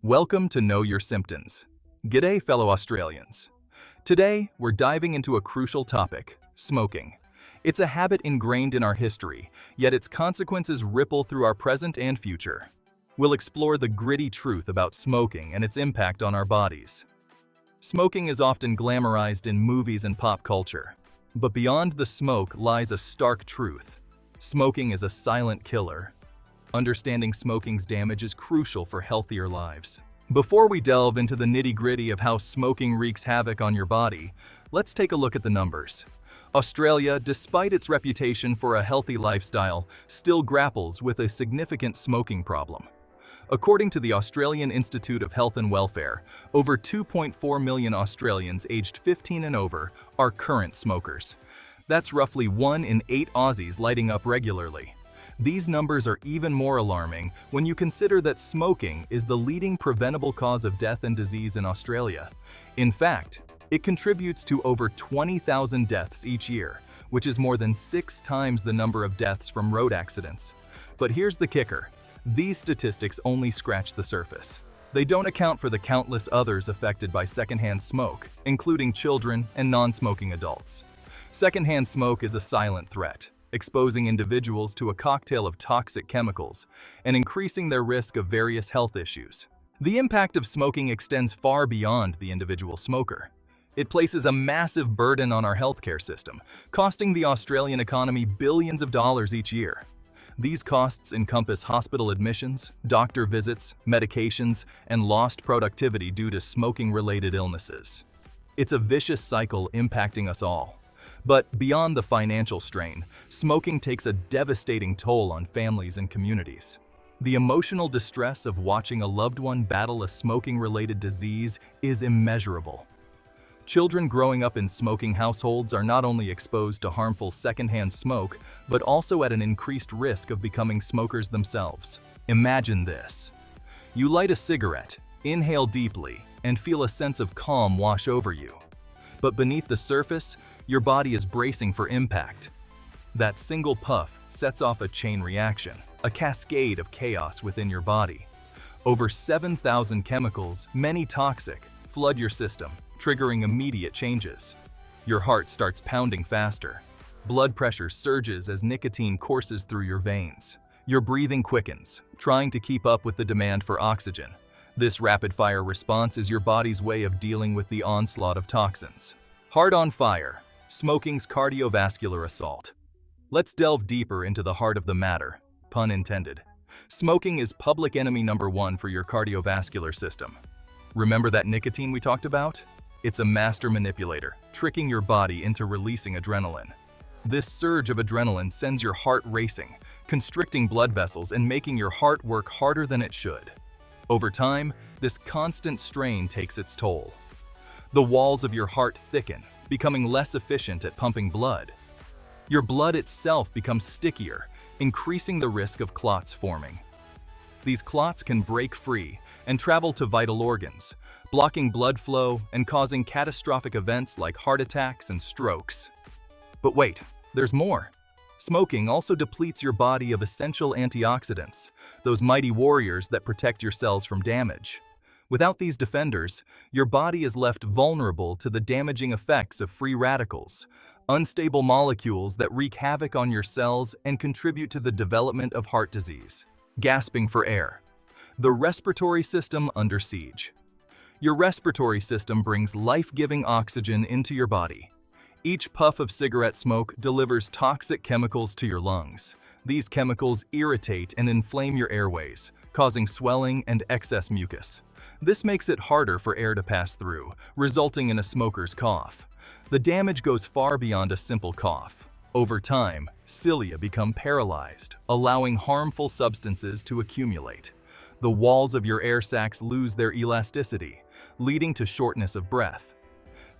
Welcome to Know Your Symptoms. G'day, fellow Australians. Today, we're diving into a crucial topic, smoking. It's a habit ingrained in our history, yet its consequences ripple through our present and future. We'll explore the gritty truth about smoking and its impact on our bodies. Smoking is often glamorized in movies and pop culture. But beyond the smoke lies a stark truth. Smoking is a silent killer. Understanding smoking's damage is crucial for healthier lives. Before we delve into the nitty-gritty of how smoking wreaks havoc on your body, let's take a look at the numbers. Australia, despite its reputation for a healthy lifestyle, still grapples with a significant smoking problem. According to the Australian Institute of Health and Welfare, over 2.4 million Australians aged 15 and over are current smokers. That's roughly 1 in 8 Aussies lighting up regularly. These numbers are even more alarming when you consider that smoking is the leading preventable cause of death and disease in Australia. In fact, it contributes to over 20,000 deaths each year, which is more than 6 times the number of deaths from road accidents. But here's the kicker. These statistics only scratch the surface. They don't account for the countless others affected by secondhand smoke, including children and non-smoking adults. Secondhand smoke is a silent threat, exposing individuals to a cocktail of toxic chemicals and increasing their risk of various health issues. The impact of smoking extends far beyond the individual smoker. It places a massive burden on our healthcare system, costing the Australian economy billions of dollars each year. These costs encompass hospital admissions, doctor visits, medications, and lost productivity due to smoking-related illnesses. It's a vicious cycle impacting us all. But beyond the financial strain, smoking takes a devastating toll on families and communities. The emotional distress of watching a loved one battle a smoking-related disease is immeasurable. Children growing up in smoking households are not only exposed to harmful secondhand smoke, but also at an increased risk of becoming smokers themselves. Imagine this. You light a cigarette, inhale deeply, and feel a sense of calm wash over you. But beneath the surface, your body is bracing for impact. That single puff sets off a chain reaction, a cascade of chaos within your body. Over 7,000 chemicals, many toxic, flood your system, triggering immediate changes. Your heart starts pounding faster. Blood pressure surges as nicotine courses through your veins. Your breathing quickens, trying to keep up with the demand for oxygen. This rapid-fire response is your body's way of dealing with the onslaught of toxins. Heart on fire. Smoking's cardiovascular assault. Let's delve deeper into the heart of the matter, pun intended. Smoking is public enemy number 1 for your cardiovascular system. Remember that nicotine we talked about? It's a master manipulator, tricking your body into releasing adrenaline. This surge of adrenaline sends your heart racing, constricting blood vessels and making your heart work harder than it should. Over time, this constant strain takes its toll. The walls of your heart thicken, becoming less efficient at pumping blood. Your blood itself becomes stickier, increasing the risk of clots forming. These clots can break free and travel to vital organs, blocking blood flow and causing catastrophic events like heart attacks and strokes. But wait, there's more. Smoking also depletes your body of essential antioxidants, those mighty warriors that protect your cells from damage. Without these defenders, your body is left vulnerable to the damaging effects of free radicals, unstable molecules that wreak havoc on your cells and contribute to the development of heart disease. Gasping for air. The respiratory system under siege. Your respiratory system brings life-giving oxygen into your body. Each puff of cigarette smoke delivers toxic chemicals to your lungs. These chemicals irritate and inflame your airways, causing swelling and excess mucus. This makes it harder for air to pass through, resulting in a smoker's cough. The damage goes far beyond a simple cough. Over time, cilia become paralyzed, allowing harmful substances to accumulate. The walls of your air sacs lose their elasticity, leading to shortness of breath.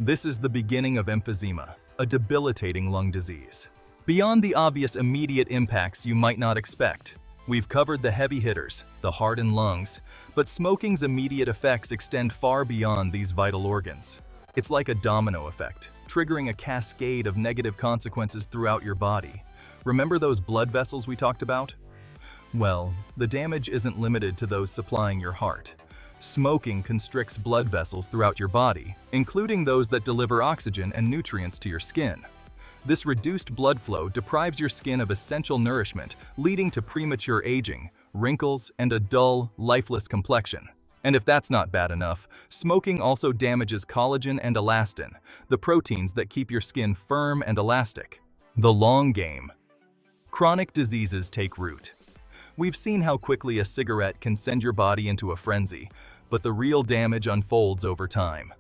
This is the beginning of emphysema, a debilitating lung disease. Beyond the obvious immediate impacts you might not expect, we've covered the heavy hitters, the heart and lungs, but smoking's immediate effects extend far beyond these vital organs. It's like a domino effect, triggering a cascade of negative consequences throughout your body. Remember those blood vessels we talked about? Well, the damage isn't limited to those supplying your heart. Smoking constricts blood vessels throughout your body, including those that deliver oxygen and nutrients to your skin. This reduced blood flow deprives your skin of essential nourishment, leading to premature aging, wrinkles, and a dull, lifeless complexion. And if that's not bad enough, smoking also damages collagen and elastin, the proteins that keep your skin firm and elastic. The long game. Chronic diseases take root. We've seen how quickly a cigarette can send your body into a frenzy, but the real damage unfolds over time.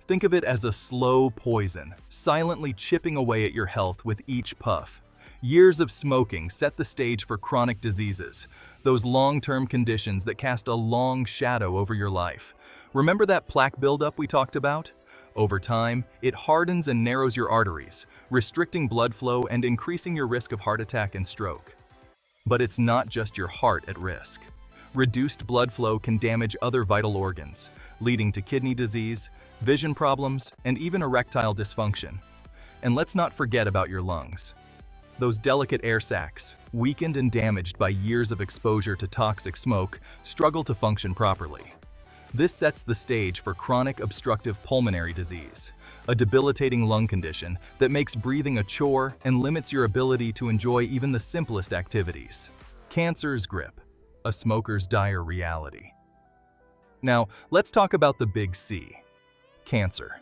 Think of it as a slow poison, silently chipping away at your health with each puff. Years of smoking set the stage for chronic diseases, those long-term conditions that cast a long shadow over your life. Remember that plaque buildup we talked about? Over time, it hardens and narrows your arteries, restricting blood flow and increasing your risk of heart attack and stroke. But it's not just your heart at risk. Reduced blood flow can damage other vital organs, leading to kidney disease, vision problems, and even erectile dysfunction. And let's not forget about your lungs. Those delicate air sacs, weakened and damaged by years of exposure to toxic smoke, struggle to function properly. This sets the stage for chronic obstructive pulmonary disease, a debilitating lung condition that makes breathing a chore and limits your ability to enjoy even the simplest activities. Cancer's grip, a smoker's dire reality. Now, let's talk about the big C, cancer.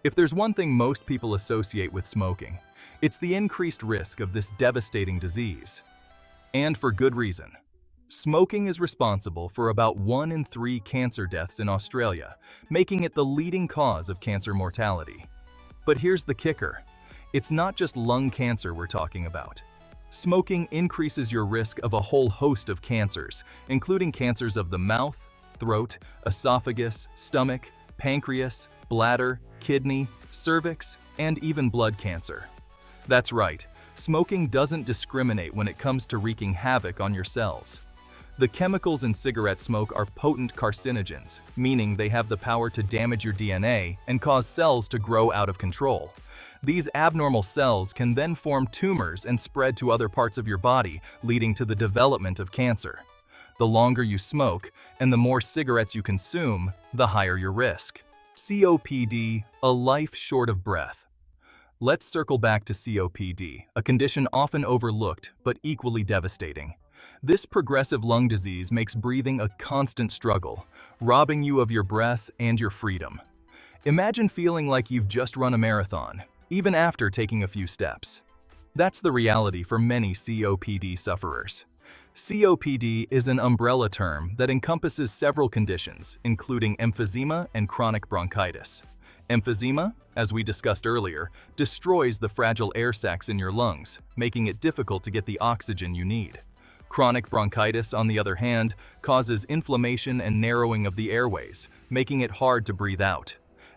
If there's one thing most people associate with smoking, it's the increased risk of this devastating disease. And for good reason. Smoking is responsible for about 1 in 3 cancer deaths in Australia, making it the leading cause of cancer mortality. But here's the kicker. It's not just lung cancer we're talking about. Smoking increases your risk of a whole host of cancers, including cancers of the mouth, throat, esophagus, stomach, pancreas, bladder, kidney, cervix, and even blood cancer. That's right, smoking doesn't discriminate when it comes to wreaking havoc on your cells. The chemicals in cigarette smoke are potent carcinogens, meaning they have the power to damage your DNA and cause cells to grow out of control. These abnormal cells can then form tumors and spread to other parts of your body, leading to the development of cancer. The longer you smoke and the more cigarettes you consume, the higher your risk. COPD, a life short of breath. Let's circle back to COPD, a condition often overlooked but equally devastating. This progressive lung disease makes breathing a constant struggle, robbing you of your breath and your freedom. Imagine feeling like you've just run a marathon, even after taking a few steps. That's the reality for many COPD sufferers. COPD is an umbrella term that encompasses several conditions, including emphysema and chronic bronchitis. Emphysema, as we discussed earlier, destroys the fragile air sacs in your lungs, making it difficult to get the oxygen you need. Chronic bronchitis, on the other hand, causes inflammation and narrowing of the airways, making it hard to breathe out.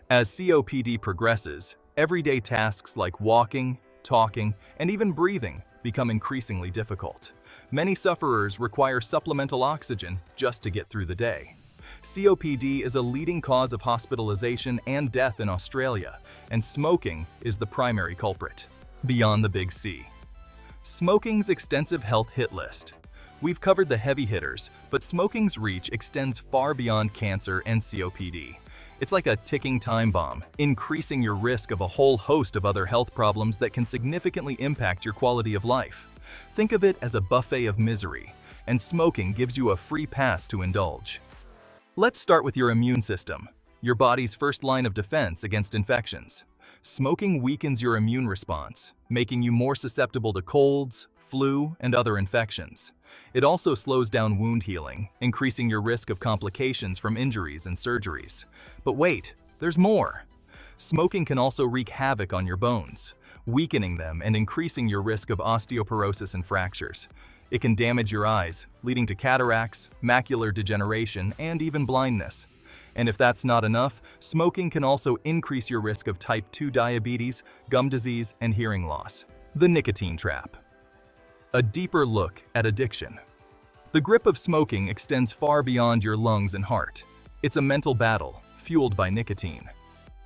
As COPD progresses, everyday tasks like walking, talking, and even breathing become increasingly difficult. Many sufferers require supplemental oxygen just to get through the day. COPD is a leading cause of hospitalization and death in Australia, and smoking is the primary culprit. Beyond the big C. Smoking's extensive health hit list. We've covered the heavy hitters, but smoking's reach extends far beyond cancer and COPD. It's like a ticking time bomb, increasing your risk of a whole host of other health problems that can significantly impact your quality of life. Think of it as a buffet of misery, and smoking gives you a free pass to indulge. Let's start with your immune system, your body's first line of defense against infections. Smoking weakens your immune response, making you more susceptible to colds, flu, and other infections. It also slows down wound healing, increasing your risk of complications from injuries and surgeries. But wait, there's more. Smoking can also wreak havoc on your bones, weakening them and increasing your risk of osteoporosis and fractures. It can damage your eyes, leading to cataracts, macular degeneration, and even blindness. And if that's not enough, smoking can also increase your risk of type 2 diabetes, gum disease, and hearing loss. The nicotine trap. A deeper look at addiction. The grip of smoking extends far beyond your lungs and heart. It's a mental battle, fueled by nicotine.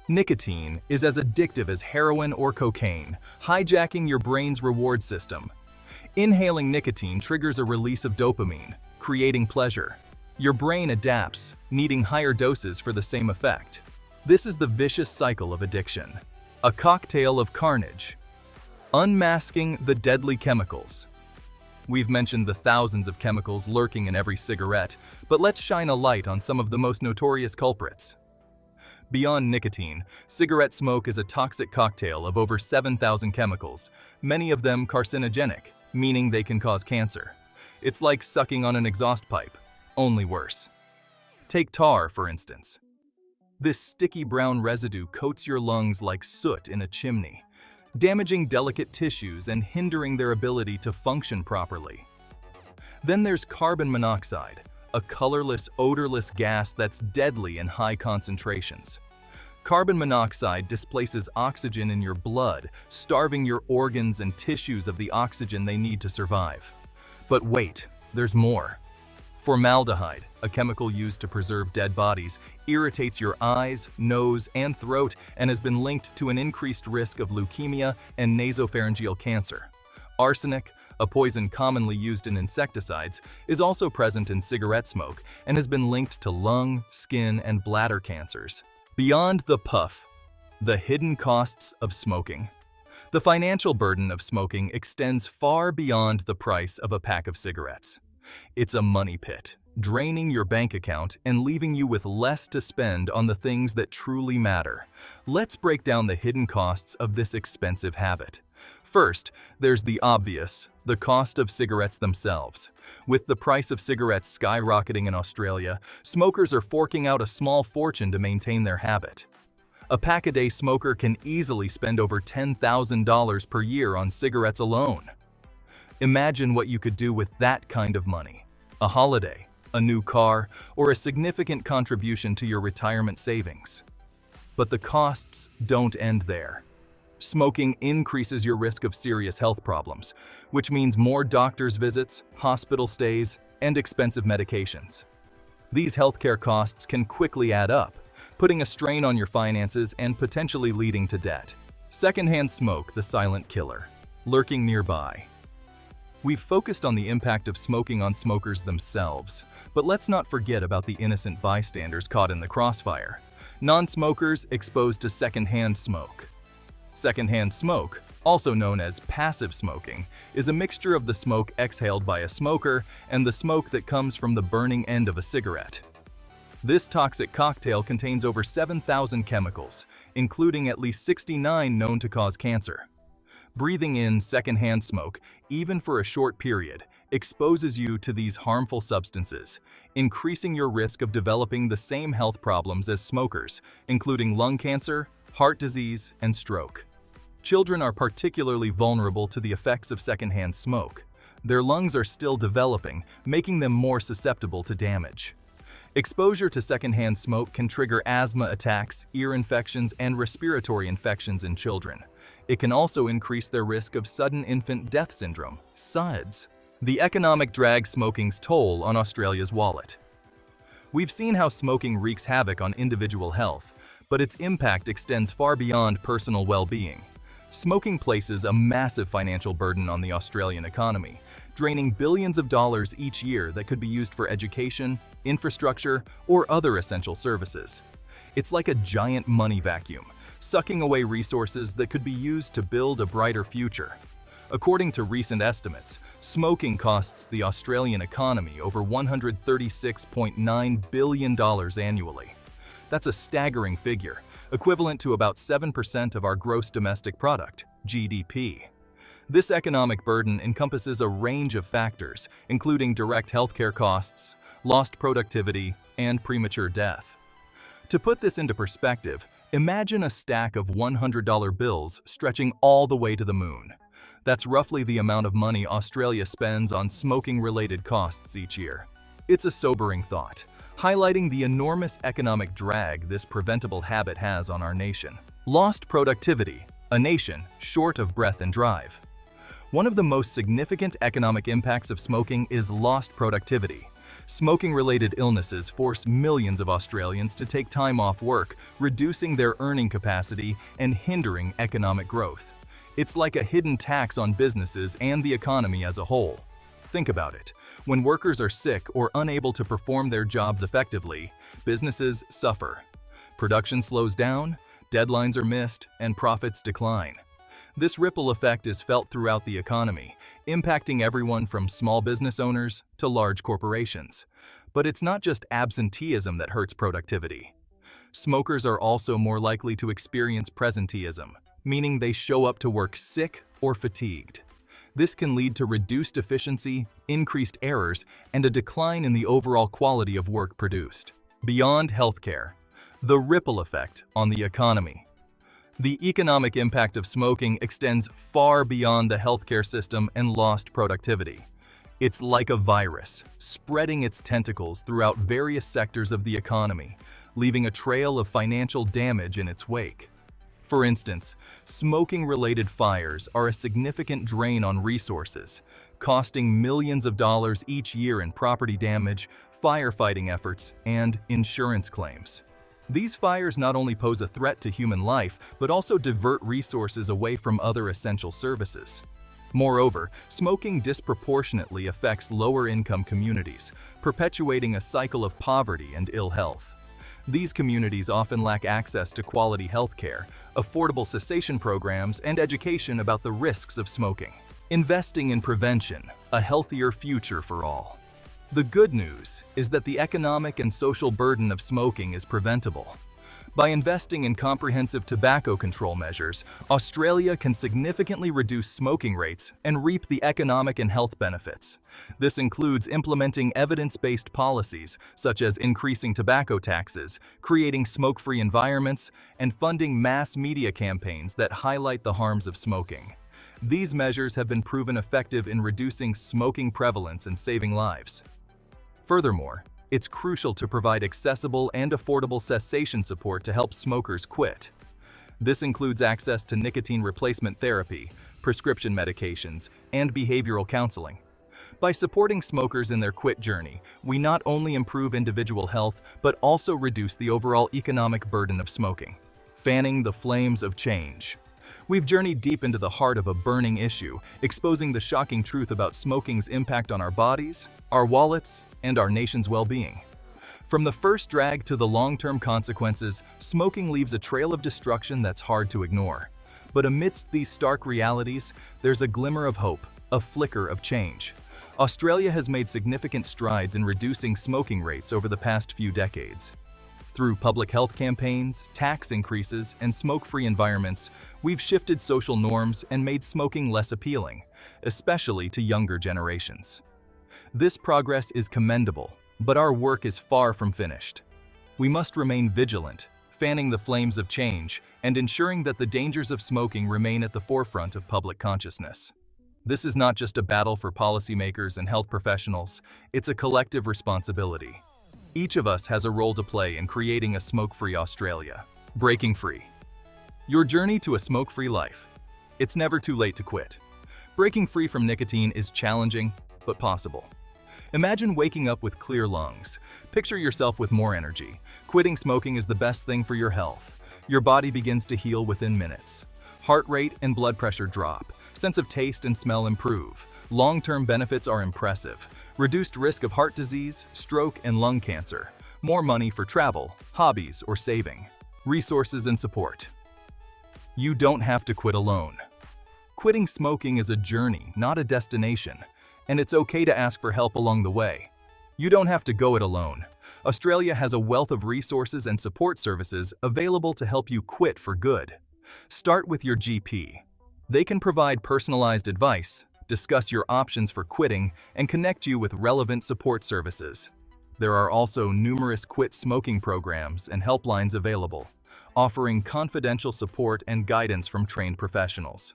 Nicotine is as addictive as heroin or cocaine, hijacking your brain's reward system. Inhaling nicotine triggers a release of dopamine, creating pleasure. Your brain adapts, needing higher doses for the same effect. This is the vicious cycle of addiction. A cocktail of carnage. Unmasking the deadly chemicals. We've mentioned the thousands of chemicals lurking in every cigarette, but let's shine a light on some of the most notorious culprits. Beyond nicotine, cigarette smoke is a toxic cocktail of over 7,000 chemicals, many of them carcinogenic, meaning they can cause cancer. It's like sucking on an exhaust pipe, only worse. Take tar, for instance. This sticky brown residue coats your lungs like soot in a chimney, damaging delicate tissues and hindering their ability to function properly. Then there's carbon monoxide, a colorless, odorless gas that's deadly in high concentrations. Carbon monoxide displaces oxygen in your blood, starving your organs and tissues of the oxygen they need to survive. But wait, there's more. Formaldehyde, a chemical used to preserve dead bodies, irritates your eyes, nose, and throat and has been linked to an increased risk of leukemia and nasopharyngeal cancer. Arsenic, a poison commonly used in insecticides, is also present in cigarette smoke and has been linked to lung, skin, and bladder cancers. Beyond the puff, the hidden costs of smoking. The financial burden of smoking extends far beyond the price of a pack of cigarettes. It's a money pit, draining your bank account and leaving you with less to spend on the things that truly matter. Let's break down the hidden costs of this expensive habit. First, there's the obvious, the cost of cigarettes themselves. With the price of cigarettes skyrocketing in Australia, smokers are forking out a small fortune to maintain their habit. A pack-a-day smoker can easily spend over $10,000 per year on cigarettes alone. Imagine what you could do with that kind of money. A holiday, a new car, or a significant contribution to your retirement savings. But the costs don't end there. Smoking increases your risk of serious health problems, which means more doctor's visits, hospital stays, and expensive medications. These healthcare costs can quickly add up, putting a strain on your finances and potentially leading to debt. Secondhand smoke, the silent killer, lurking nearby. We've focused on the impact of smoking on smokers themselves, but let's not forget about the innocent bystanders caught in the crossfire. Non-smokers exposed to secondhand smoke. Secondhand smoke, also known as passive smoking, is a mixture of the smoke exhaled by a smoker and the smoke that comes from the burning end of a cigarette. This toxic cocktail contains over 7,000 chemicals, including at least 69 known to cause cancer. Breathing in secondhand smoke, even for a short period, exposes you to these harmful substances, increasing your risk of developing the same health problems as smokers, including lung cancer, heart disease, and stroke. Children are particularly vulnerable to the effects of secondhand smoke. Their lungs are still developing, making them more susceptible to damage. Exposure to secondhand smoke can trigger asthma attacks, ear infections, and respiratory infections in children. It can also increase their risk of sudden infant death syndrome, SUDS. The economic drag smoking's toll on Australia's wallet. We've seen how smoking wreaks havoc on individual health, but its impact extends far beyond personal well-being. Smoking places a massive financial burden on the Australian economy, draining billions of dollars each year that could be used for education, infrastructure, or other essential services. It's like a giant money vacuum, sucking away resources that could be used to build a brighter future. According to recent estimates, smoking costs the Australian economy over $136.9 billion annually. That's a staggering figure, equivalent to about 7% of our gross domestic product, GDP. This economic burden encompasses a range of factors, including direct healthcare costs, lost productivity, and premature death. To put this into perspective, imagine a stack of $100 bills stretching all the way to the moon. That's roughly the amount of money Australia spends on smoking-related costs each year. It's a sobering thought, highlighting the enormous economic drag this preventable habit has on our nation. Lost productivity, a nation short of breath and drive. One of the most significant economic impacts of smoking is lost productivity. Smoking-related illnesses force millions of Australians to take time off work, reducing their earning capacity and hindering economic growth. It's like a hidden tax on businesses and the economy as a whole. Think about it. When workers are sick or unable to perform their jobs effectively, businesses suffer. Production slows down, deadlines are missed, and profits decline. This ripple effect is felt throughout the economy, impacting everyone from small business owners to large corporations. But it's not just absenteeism that hurts productivity. Smokers are also more likely to experience presenteeism, meaning they show up to work sick or fatigued. This can lead to reduced efficiency, increased errors, and a decline in the overall quality of work produced. Beyond healthcare, the ripple effect on the economy. The economic impact of smoking extends far beyond the healthcare system and lost productivity. It's like a virus, spreading its tentacles throughout various sectors of the economy, leaving a trail of financial damage in its wake. For instance, smoking-related fires are a significant drain on resources, costing millions of dollars each year in property damage, firefighting efforts, and insurance claims. These fires not only pose a threat to human life, but also divert resources away from other essential services. Moreover, smoking disproportionately affects lower-income communities, perpetuating a cycle of poverty and ill health. These communities often lack access to quality health care, affordable cessation programs, and education about the risks of smoking. Investing in prevention, a healthier future for all. The good news is that the economic and social burden of smoking is preventable. By investing in comprehensive tobacco control measures, Australia can significantly reduce smoking rates and reap the economic and health benefits. This includes implementing evidence-based policies, such as increasing tobacco taxes, creating smoke-free environments, and funding mass media campaigns that highlight the harms of smoking. These measures have been proven effective in reducing smoking prevalence and saving lives. Furthermore, it's crucial to provide accessible and affordable cessation support to help smokers quit. This includes access to nicotine replacement therapy, prescription medications, and behavioral counseling. By supporting smokers in their quit journey, we not only improve individual health, but also reduce the overall economic burden of smoking. Fanning the flames of change. We've journeyed deep into the heart of a burning issue, exposing the shocking truth about smoking's impact on our bodies, our wallets, and our nation's well-being. From the first drag to the long-term consequences, smoking leaves a trail of destruction that's hard to ignore. But amidst these stark realities, there's a glimmer of hope, a flicker of change. Australia has made significant strides in reducing smoking rates over the past few decades. Through public health campaigns, tax increases, and smoke-free environments, we've shifted social norms and made smoking less appealing, especially to younger generations. This progress is commendable, but our work is far from finished. We must remain vigilant, fanning the flames of change, and ensuring that the dangers of smoking remain at the forefront of public consciousness. This is not just a battle for policymakers and health professionals, it's a collective responsibility. Each of us has a role to play in creating a smoke-free Australia. Breaking free. Your journey to a smoke-free life. It's never too late to quit. Breaking free from nicotine is challenging, but possible. Imagine waking up with clear lungs. Picture yourself with more energy. Quitting smoking is the best thing for your health. Your body begins to heal within minutes. Heart rate and blood pressure drop. Sense of taste and smell improve. Long-term benefits are impressive. Reduced risk of heart disease, stroke, and lung cancer. More money for travel, hobbies, or saving. Resources and support. You don't have to quit alone. Quitting smoking is a journey, not a destination, and it's okay to ask for help along the way. You don't have to go it alone. Australia has a wealth of resources and support services available to help you quit for good. Start with your GP. They can provide personalized advice, discuss your options for quitting, and connect you with relevant support services. There are also numerous quit smoking programs and helplines available, offering confidential support and guidance from trained professionals.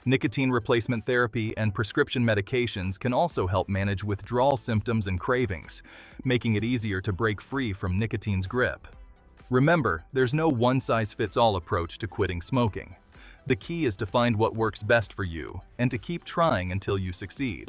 Nicotine replacement therapy and prescription medications can also help manage withdrawal symptoms and cravings, making it easier to break free from nicotine's grip. Remember, there's no one-size-fits-all approach to quitting smoking. The key is to find what works best for you and to keep trying until you succeed.